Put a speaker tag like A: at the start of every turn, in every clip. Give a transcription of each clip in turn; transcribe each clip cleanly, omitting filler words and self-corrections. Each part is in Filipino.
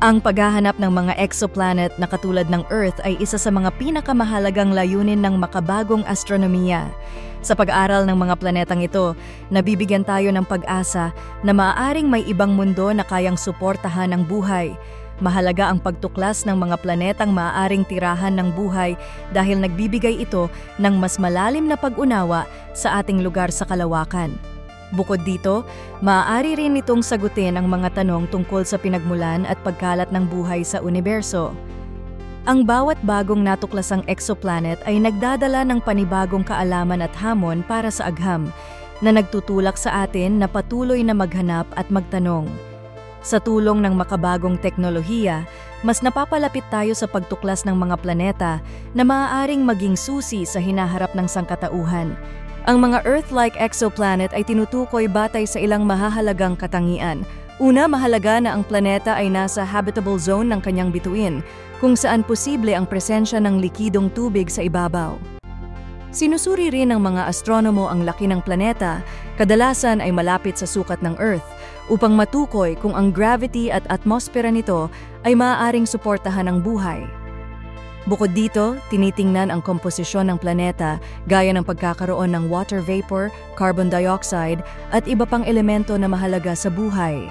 A: Ang paghahanap ng mga exoplanet na katulad ng Earth ay isa sa mga pinakamahalagang layunin ng makabagong astronomiya. Sa pag-aaral ng mga planetang ito, nabibigyan tayo ng pag-asa na maaaring may ibang mundo na kayang suportahan ang buhay. Mahalaga ang pagtuklas ng mga planetang maaaring tirahan ng buhay dahil nagbibigay ito ng mas malalim na pag-unawa sa ating lugar sa kalawakan. Bukod dito, maaari rin itong sagutin ang mga tanong tungkol sa pinagmulan at pagkalat ng buhay sa universo. Ang bawat bagong natuklasang exoplanet ay nagdadala ng panibagong kaalaman at hamon para sa agham, na nagtutulak sa atin na patuloy na maghanap at magtanong. Sa tulong ng makabagong teknolohiya, mas napapalapit tayo sa pagtuklas ng mga planeta na maaaring maging susi sa hinaharap ng sangkatauhan. Ang mga Earth-like exoplanet ay tinutukoy batay sa ilang mahahalagang katangian. Una, mahalaga na ang planeta ay nasa habitable zone ng kanyang bituin, kung saan posible ang presensya ng likidong tubig sa ibabaw. Sinusuri rin ng mga astronomo ang laki ng planeta, kadalasan ay malapit sa sukat ng Earth, upang matukoy kung ang gravity at atmosphere nito ay maaaring suportahan ang buhay. Bukod dito, tinitingnan ang komposisyon ng planeta gaya ng pagkakaroon ng water vapor, carbon dioxide at iba pang elemento na mahalaga sa buhay.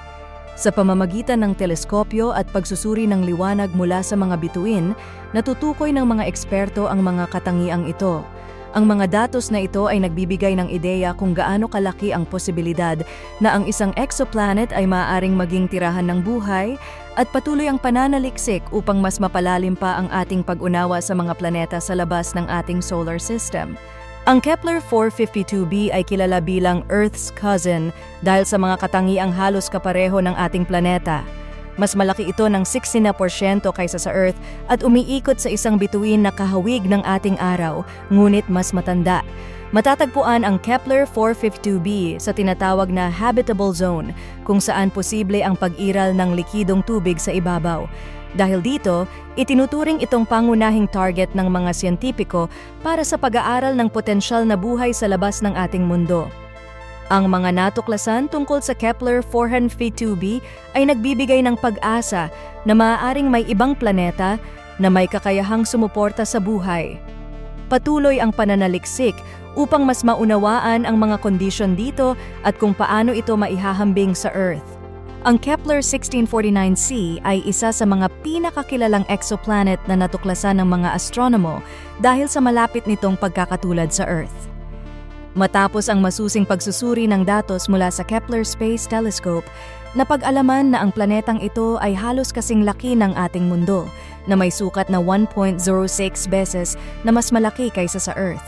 A: Sa pamamagitan ng teleskopyo at pagsusuri ng liwanag mula sa mga bituin, natutukoy ng mga eksperto ang mga katangiang ito. Ang mga datos na ito ay nagbibigay ng ideya kung gaano kalaki ang posibilidad na ang isang exoplanet ay maaaring maging tirahan ng buhay at patuloy ang pananaliksik upang mas mapalalim pa ang ating pag-unawa sa mga planeta sa labas ng ating solar system. Ang Kepler 452b ay kilala bilang Earth's cousin dahil sa mga katangiang halos kapareho ng ating planeta. Mas malaki ito ng 60% kaysa sa Earth at umiikot sa isang bituin na kahawig ng ating araw, ngunit mas matanda. Matatagpuan ang Kepler 452b sa tinatawag na habitable zone, kung saan posible ang pag-iral ng likidong tubig sa ibabaw. Dahil dito, itinuturing itong pangunahing target ng mga siyentipiko para sa pag-aaral ng potensyal na buhay sa labas ng ating mundo. Ang mga natuklasan tungkol sa Kepler 452b ay nagbibigay ng pag-asa na maaaring may ibang planeta na may kakayahang sumuporta sa buhay. Patuloy ang pananaliksik upang mas maunawaan ang mga kondisyon dito at kung paano ito maihahambing sa Earth. Ang Kepler 1649c ay isa sa mga pinakakilalang exoplanet na natuklasan ng mga astronomo dahil sa malapit nitong pagkakatulad sa Earth. Matapos ang masusing pagsusuri ng datos mula sa Kepler Space Telescope, napag-alaman na ang planetang ito ay halos kasing laki ng ating mundo, na may sukat na 1.06 beses na mas malaki kaysa sa Earth.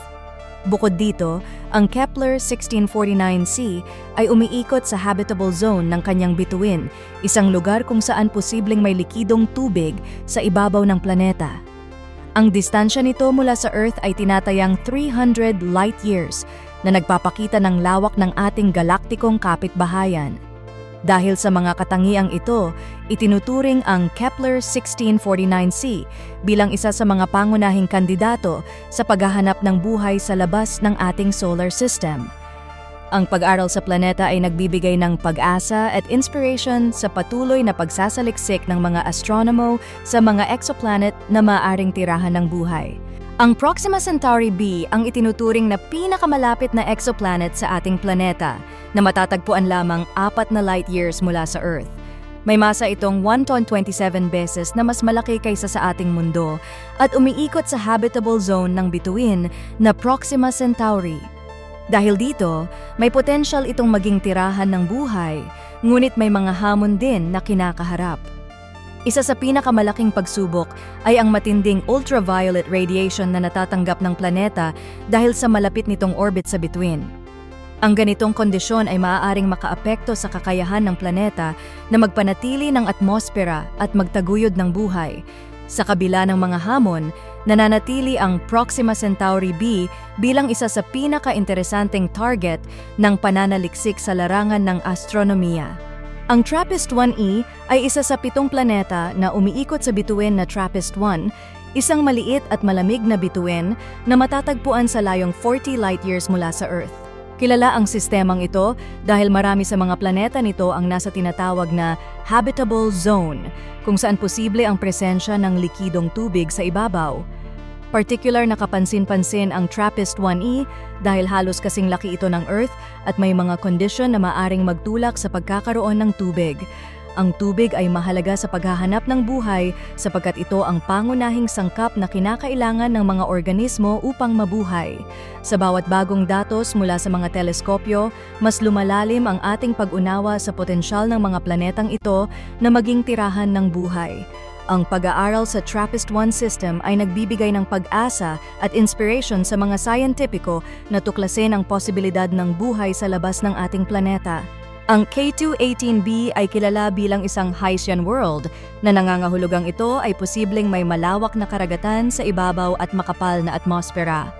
A: Bukod dito, ang Kepler 1649c ay umiikot sa habitable zone ng kanyang bituin, isang lugar kung saan posibleng may likidong tubig sa ibabaw ng planeta. Ang distansya nito mula sa Earth ay tinatayang 300 light years, na nagpapakita ng lawak ng ating galaktikong kapitbahayan. Dahil sa mga katangiang ito, itinuturing ang Kepler 1649c bilang isa sa mga pangunahing kandidato sa paghahanap ng buhay sa labas ng ating solar system. Ang pag-aral sa planeta ay nagbibigay ng pag-asa at inspiration sa patuloy na pagsasaliksik ng mga astronomo sa mga exoplanet na maaaring tirahan ng buhay. Ang Proxima Centauri b ang itinuturing na pinakamalapit na exoplanet sa ating planeta na matatagpuan lamang 4 na light years mula sa Earth. May masa itong 1.27 beses na mas malaki kaysa sa ating mundo at umiikot sa habitable zone ng bituin na Proxima Centauri. Dahil dito, may potential itong maging tirahan ng buhay, ngunit may mga hamon din na kinakaharap. Isa sa pinakamalaking pagsubok ay ang matinding ultraviolet radiation na natatanggap ng planeta dahil sa malapit nitong orbit sa bituin. Ang ganitong kondisyon ay maaaring makaapekto sa kakayahan ng planeta na magpanatili ng atmospera at magtaguyod ng buhay. Sa kabila ng mga hamon, nananatili ang Proxima Centauri b bilang isa sa pinaka-interesanteng target ng pananaliksik sa larangan ng astronomiya. Ang TRAPPIST-1e ay isa sa 7 planeta na umiikot sa bituin na TRAPPIST-1, isang maliit at malamig na bituin na matatagpuan sa layong 40 light years mula sa Earth. Kilala ang sistemang ito dahil marami sa mga planeta nito ang nasa tinatawag na habitable zone, kung saan posible ang presensya ng likidong tubig sa ibabaw. Particular na kapansin-pansin ang TRAPPIST-1e dahil halos kasing laki ito ng Earth at may mga kondisyon na maaring magtulak sa pagkakaroon ng tubig. Ang tubig ay mahalaga sa paghahanap ng buhay sapagkat ito ang pangunahing sangkap na kinakailangan ng mga organismo upang mabuhay. Sa bawat bagong datos mula sa mga teleskopyo, mas lumalalim ang ating pag-unawa sa potensyal ng mga planetang ito na maging tirahan ng buhay. Ang pag-aaral sa TRAPPIST-1 system ay nagbibigay ng pag-asa at inspiration sa mga scientifico na tuklasin ang posibilidad ng buhay sa labas ng ating planeta. Ang K2-18b ay kilala bilang isang Haitian world na nangangahulugang ito ay posibleng may malawak na karagatan sa ibabaw at makapal na atmosfera.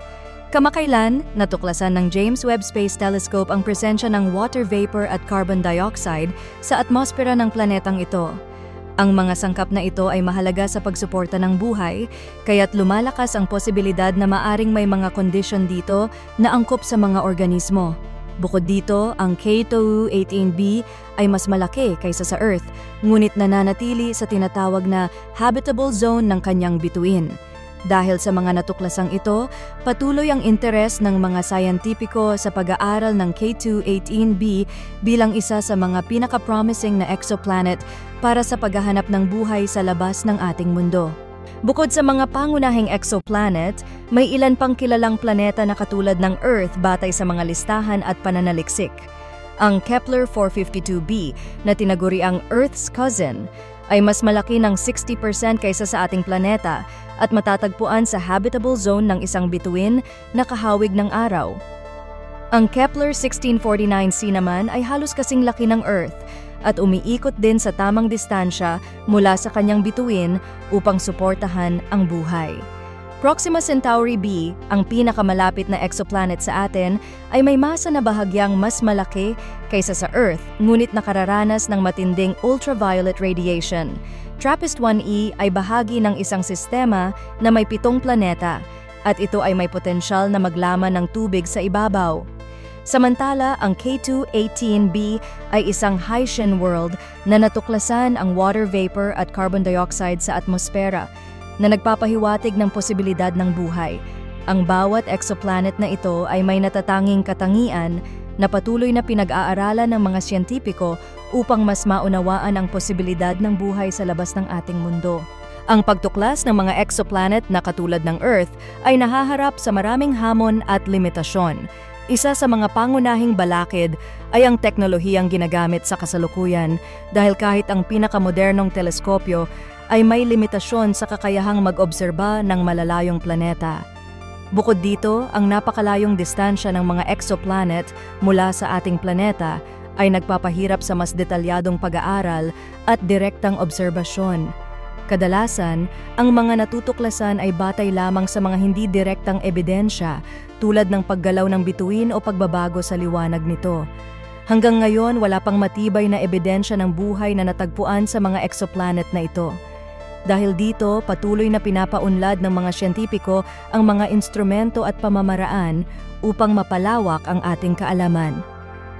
A: Kamakailan, natuklasan ng James Webb Space Telescope ang presensya ng water vapor at carbon dioxide sa atmosfera ng planetang ito. Ang mga sangkap na ito ay mahalaga sa pagsuporta ng buhay, kaya't lumalakas ang posibilidad na maaring may mga kondisyon dito na angkop sa mga organismo. Bukod dito, ang K2-18b ay mas malaki kaysa sa Earth, ngunit nananatili sa tinatawag na habitable zone ng kanyang bituin. Dahil sa mga natuklasang ito, patuloy ang interes ng mga sayantipiko sa pag-aaral ng K2-18b bilang isa sa mga pinaka-promising na exoplanet para sa paghahanap ng buhay sa labas ng ating mundo. Bukod sa mga pangunahing exoplanet, may ilan pang kilalang planeta na katulad ng Earth batay sa mga listahan at pananaliksik. Ang Kepler-452b, na tinaguri ang Earth's cousin, ay mas malaki ng 60% kaysa sa ating planeta at matatagpuan sa habitable zone ng isang bituin na kahawig ng araw. Ang Kepler-1649c naman ay halos kasing laki ng Earth at umiikot din sa tamang distansya mula sa kanyang bituin upang suportahan ang buhay. Proxima Centauri b, ang pinakamalapit na exoplanet sa atin, ay may masa na bahagyang mas malaki kaysa sa Earth, ngunit nakararanas ng matinding ultraviolet radiation. TRAPPIST-1e ay bahagi ng isang sistema na may 7 planeta, at ito ay may potensyal na maglaman ng tubig sa ibabaw. Samantala, ang K2-18b ay isang Haitian world na natuklasan ang water vapor at carbon dioxide sa atmosfera na nagpapahiwatig ng posibilidad ng buhay. Ang bawat exoplanet na ito ay may natatanging katangian na patuloy na pinag-aaralan ng mga siyentipiko upang mas maunawaan ang posibilidad ng buhay sa labas ng ating mundo. Ang pagtuklas ng mga exoplanet na katulad ng Earth ay nahaharap sa maraming hamon at limitasyon. Isa sa mga pangunahing balakid ay ang teknolohiyang ginagamit sa kasalukuyan dahil kahit ang pinakamodernong teleskopyo ay may limitasyon sa kakayahang mag-obserba ng malalayong planeta. Bukod dito, ang napakalayong distansya ng mga exoplanet mula sa ating planeta ay nagpapahirap sa mas detalyadong pag-aaral at direktang obserbasyon. Kadalasan, ang mga natutuklasan ay batay lamang sa mga hindi direktang ebidensya tulad ng paggalaw ng bituin o pagbabago sa liwanag nito. Hanggang ngayon, wala pang matibay na ebidensya ng buhay na natagpuan sa mga exoplanet na ito. Dahil dito, patuloy na pinapaunlad ng mga siyentipiko ang mga instrumento at pamamaraan upang mapalawak ang ating kaalaman.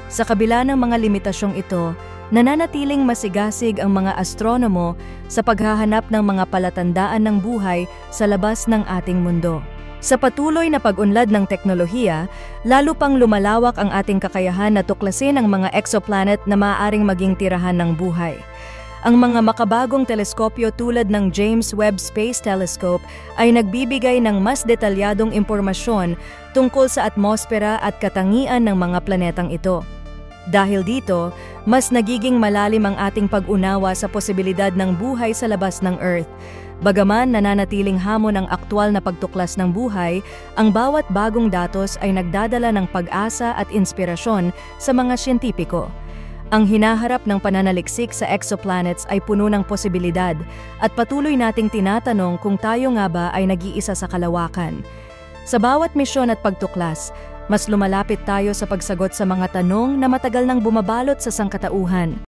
A: Sa kabila ng mga limitasyong ito, nananatiling masigasig ang mga astronomo sa paghahanap ng mga palatandaan ng buhay sa labas ng ating mundo. Sa patuloy na pag-unlad ng teknolohiya, lalo pang lumalawak ang ating kakayahan na tuklasin ang mga exoplanet na maaaring maging tirahan ng buhay. Ang mga makabagong teleskopyo tulad ng James Webb Space Telescope ay nagbibigay ng mas detalyadong impormasyon tungkol sa atmosfera at katangian ng mga planetang ito. Dahil dito, mas nagiging malalim ang ating pag-unawa sa posibilidad ng buhay sa labas ng Earth. Bagaman nananatiling hamon ang aktwal na pagtuklas ng buhay, ang bawat bagong datos ay nagdadala ng pag-asa at inspirasyon sa mga siyentipiko. Ang hinaharap ng pananaliksik sa exoplanets ay puno ng posibilidad at patuloy nating tinatanong kung tayo nga ba ay nag-iisa sa kalawakan. Sa bawat misyon at pagtuklas, mas lumalapit tayo sa pagsagot sa mga tanong na matagal nang bumabalot sa sangkatauhan.